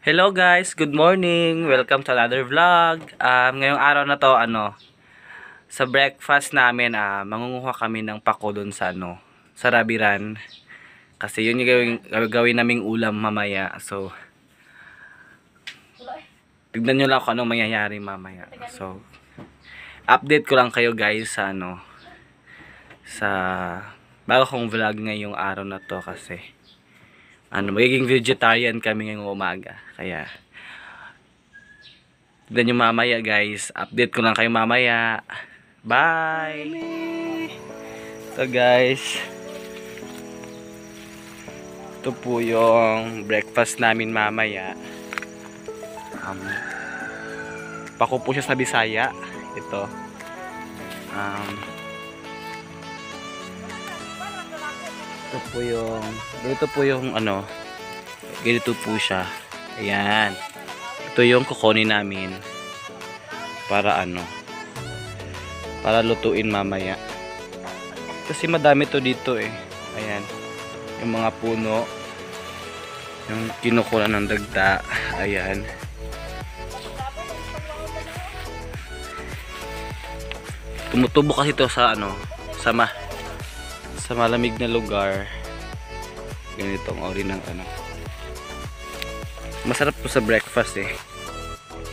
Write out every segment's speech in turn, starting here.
Hello guys, good morning. Welcome to another vlog. Ngayong araw na to, sa breakfast namin, mangunguha kami ng pako dun sa sa Rabiran. Kasi yun yung gagawin naming ulam mamaya. So, tignan nyo lang kung anong mangyayari mamaya. So, update ko lang kayo guys sa sa bago kong vlog ngayong araw na to kasi magiging vegetarian kami ngayong umaga. Kaya tignan nyo mamaya guys. Update ko lang kayo mamaya. Bye! So guys, ito po yung breakfast namin mamaya. Pako po siya sa Bisaya. Ito. Ito po yung ganito po siya. Ayan. Ito yung kukunin namin para para lutuin mamaya. Kasi madami to dito eh. Ayan. Yung mga puno. Yung kinukulan ng dagta. Ayan. Tumutubo kasi ito sa sa malamig na lugar. Ganitong ori ng masarap po sa breakfast eh.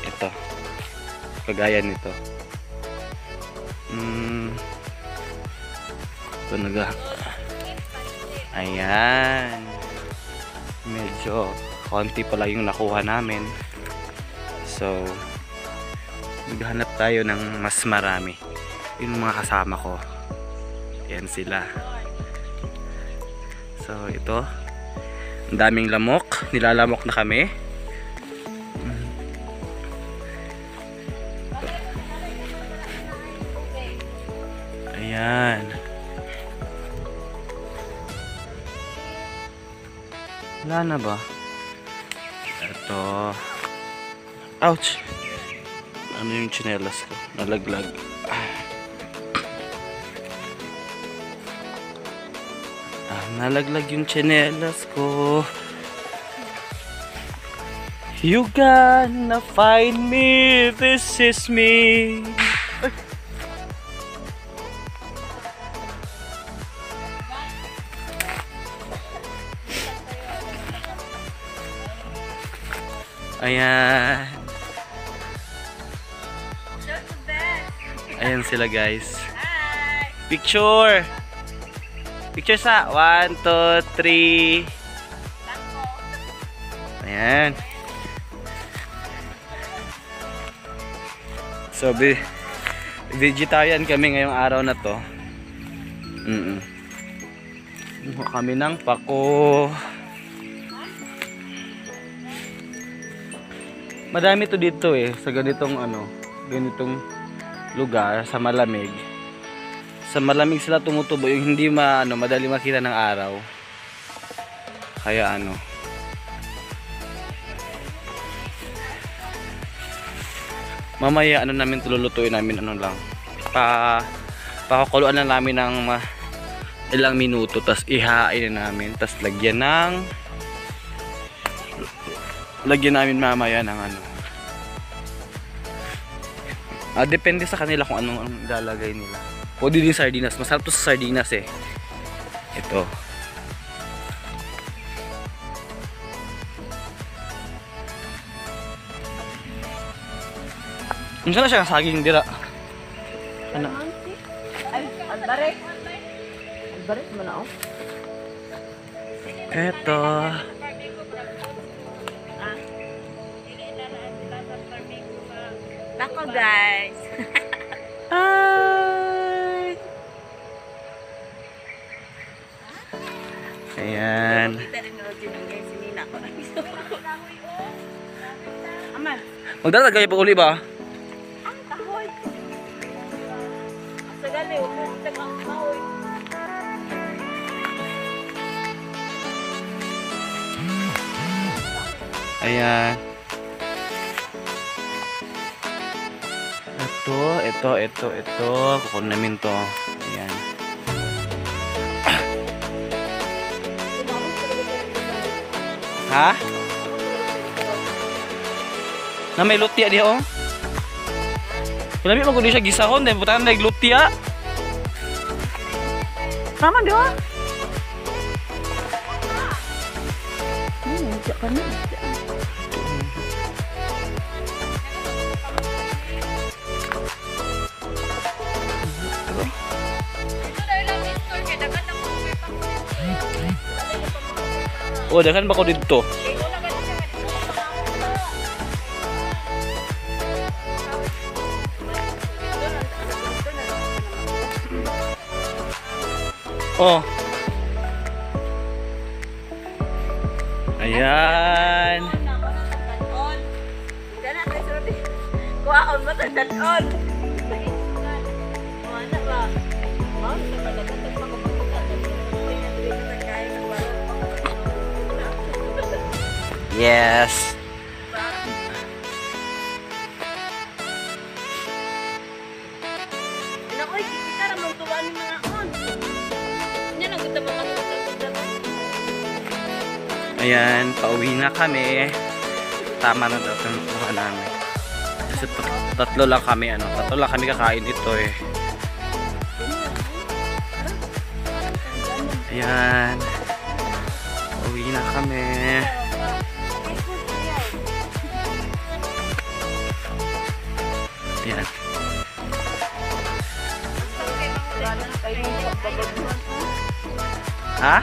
Ito. Kagaya nito. Ito ayan. Medyo konti pala yung nakuha namin. So, maghanap tayo ng mas marami. Yung mga kasama ko. Yan sila. So, ito. Ang daming lamok. Nilalamok na kami. Ayan. Wala na ba? Ito. Ouch! Ano yung tsinelas ko? Nalaglag. Nalaglag yung tsinelas ko. You gonna find me, this is me. Ayan. Ayan sila guys. Picture! Picture sa 1, 2, 3. Ayan. So, vegetarian kami ngayong araw na to. Kami ng pako. Madami to dito eh. Sa ganitong ganitong lugar. Sa malamig. Sa malamig sila tumutubo, yung hindi madali makita ng araw. Kaya mamaya namin tululutuin namin lang. Pakakuluan na namin ng ilang minuto, tas ihain na namin, tas lagyan namin mamaya ng depende sa kanila kung anong ilalagay nila. Pwede din sardinas. Masarap to sa sardinas eh. Ito. Minsan na siya saging dira. Albaret. Albaret mo na Ito. Tako guys. Ayan. Magdadagay pa uli ba? Ayan. Ito. Kukunin namin to. Ayan. Ha? Na may lutya diha oh. Labi mo kundi siya gisahon dahil putahan na lutya. Naman di ba? Diyan ka na. Oh, dagan ba ko dito? Oh. Ayan. Kuhaon mo tagdaton. Mana ba? Mau sa malagatan pa ko Yes. Nakoy, kita ra mong tuwan ni mga on. Nya lang gud ta Ayan, pauwi na kami. Tama na daw itong kuha namin. Kasi tatlo lang kami kakain dito eh. Ayan. Pauwi na kami. Ayan. Ha?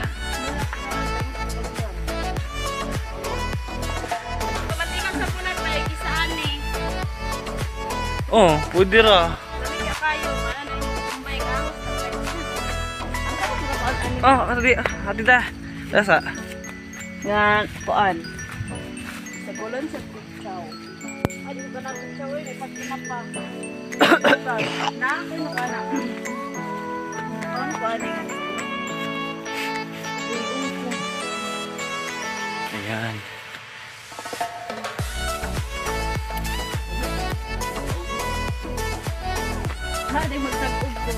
Pamatikan sa punan pa yung isaan eh. Oh, pwede ra. Lamig kayo, ano yung kumbay ka? Oh, hati dah. Dasa. Nga, kuan. Sa bulon sa kutsaw. Ay, di ba na kutsaw eh, pag kinapa. Na, kino ka na. Kuan, kuan eh. Ayan. Ha, di magsag-ug ko.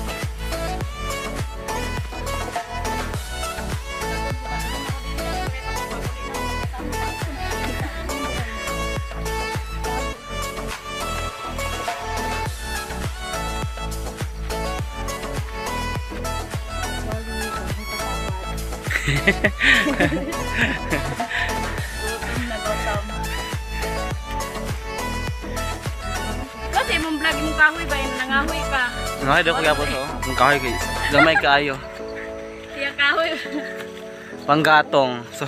Kasi mong vlog mong kahoy ba yun? Nangahoy ka. Ngayon daw ko yapos oh. Ang kahoy guys. Gamay kaayo. Kaya kahoy. Panggatong. So,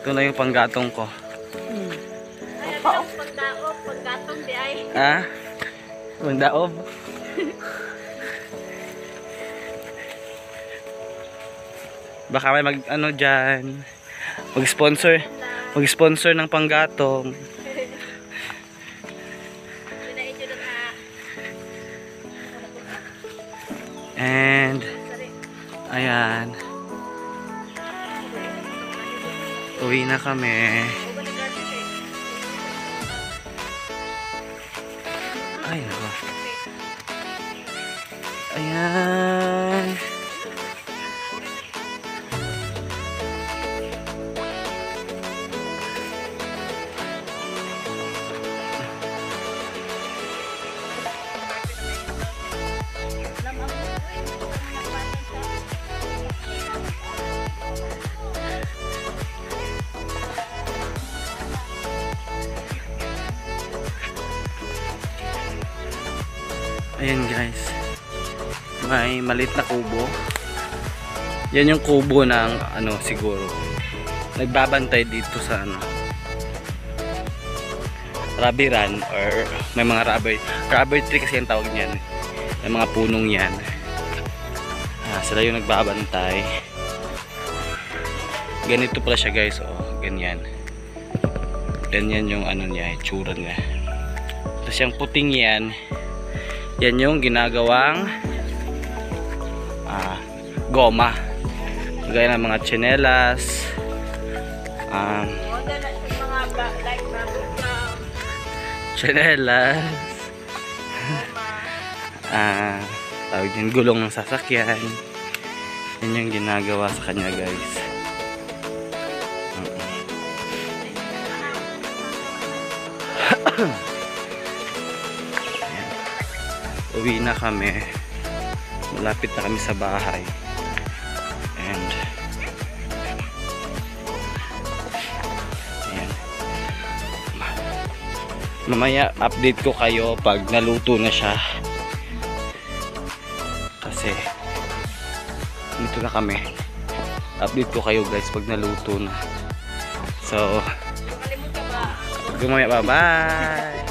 ito na yung panggatong ko. Ay, ano yung pagdaop, paggatong di ay. Ah? Pangdaob. Baka may mag ano dyan. Mag-sponsor ng panggatong. And ayan. Uwi na kami. Ay, nako. Ayan. Ayan guys, may maliit na kubo. Yan yung kubo ng ano siguro nagbabantay dito sa ano rubber run or may mga rubber tree kasi yung tawag niyan. May mga punong yan. Sila yung nagbabantay. Ganito pala siya guys, oh, ganyan. Ganyan yung ano niya, itsura niya. Tapos yung puting yan, yan yung ginagawang goma. Gaya ng mga tsinelas, tsinelas, tawag din gulong ng sasakyan. Yan yung ginagawa sa kanya guys. Ayan. Uwi na kami. Malapit na kami sa bahay. And ayan. Mamaya update ko kayo pag naluto na siya. Kasi dito na kami. Update ko kayo guys pag naluto na. So, Kalimutan ba? mamaya bye-bye.